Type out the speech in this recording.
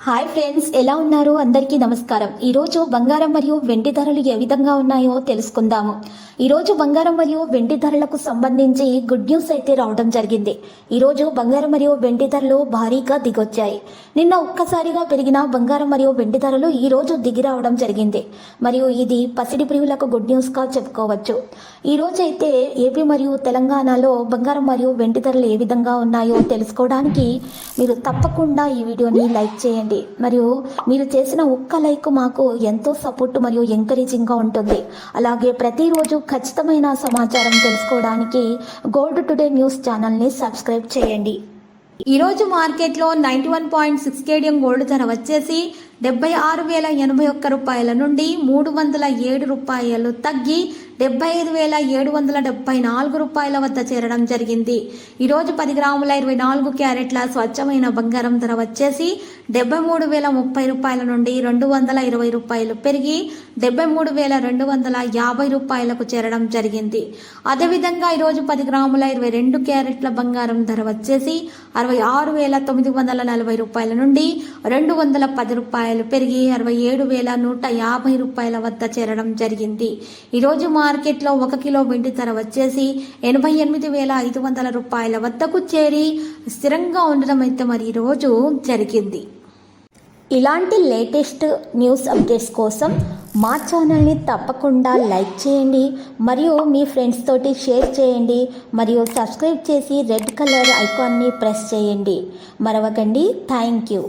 Hi friends, ఎలా ఉన్నారు? అందరికీ నమస్కారం. ఈరోజు బంగారం మరియు వెండి ధరలు ఏ విధంగా ఉన్నాయో తెలుసుకుందాము. ఈరోజు బంగారం మరియు వెండి ధరలకు సంబంధించి గుడ్ న్యూస్ అయితే రావడం జరిగింది. ఈరోజు బంగారం మరియు వెండి ధరలు భారీగా దిగొచ్చాయి. నిన్న ఒక్కసారిగా పెరిగిన బంగారం మరియు వెండి ధరలు ఈరోజు దిగి రావడం జరిగింది. మరియు ఇది పసిడి ప్రియులకు గుడ్ న్యూస్గా చెప్పుకోవచ్చు. ఈరోజు అయితే ఏపీ మరియు తెలంగాణలో బంగారం మరియు వెండి ధరలు ఏ విధంగా ఉన్నాయో తెలుసుకోవడానికి మీరు తప్పకుండా ఈ వీడియోని లైక్ చేయండి. మరియు మీరు చేసిన ఒక్క లైక్ మాకు ఎంతో సపోర్ట్ మరియు ఎంకరేజింగ్గా ఉంటుంది. అలాగే ప్రతిరోజు ఖచ్చితమైన సమాచారం తెలుసుకోవడానికి గోల్డ్ టుడే న్యూస్ ఛానల్ని సబ్స్క్రైబ్ చేయండి. ఈరోజు మార్కెట్లో 91.6 కేడియం గోల్డ్ ధర వచ్చేసి 76,081 రూపాయల నుండి 307 రూపాయలు తగ్గి 75,774 రూపాయల వద్ద చేరడం జరిగింది. ఈరోజు 10 గ్రాముల 24 క్యారెట్ల స్వచ్ఛమైన బంగారం ధర వచ్చేసి 73,030 రూపాయల నుండి 220 రూపాయలు పెరిగి 73,250 రూపాయలకు చేరడం జరిగింది. అదేవిధంగా ఈరోజు 10 గ్రాముల 22 క్యారెట్ల బంగారం ధర వచ్చేసి 66,940 రూపాయల నుండి 210 రూపాయలు పెరిగి 67,150 రూపాయల వద్ద చేరడం జరిగింది. ఈరోజు మార్కెట్లో 1 కిలో వెండి ధర వచ్చేసి 88,500 రూపాయల వద్దకు చేరి స్థిరంగా ఉండడం అయితే మరి ఈరోజు జరిగింది. ఇలాంటి లేటెస్ట్ న్యూస్ అప్డేట్స్ కోసం మా ఛానల్ని తప్పకుండా లైక్ చేయండి మరియు మీ ఫ్రెండ్స్ తోటి షేర్ చేయండి మరియు సబ్స్క్రైబ్ చేసి రెడ్ కలర్ ఐకాన్ని ప్రెస్ చేయండి. మరవకండి. Thank you.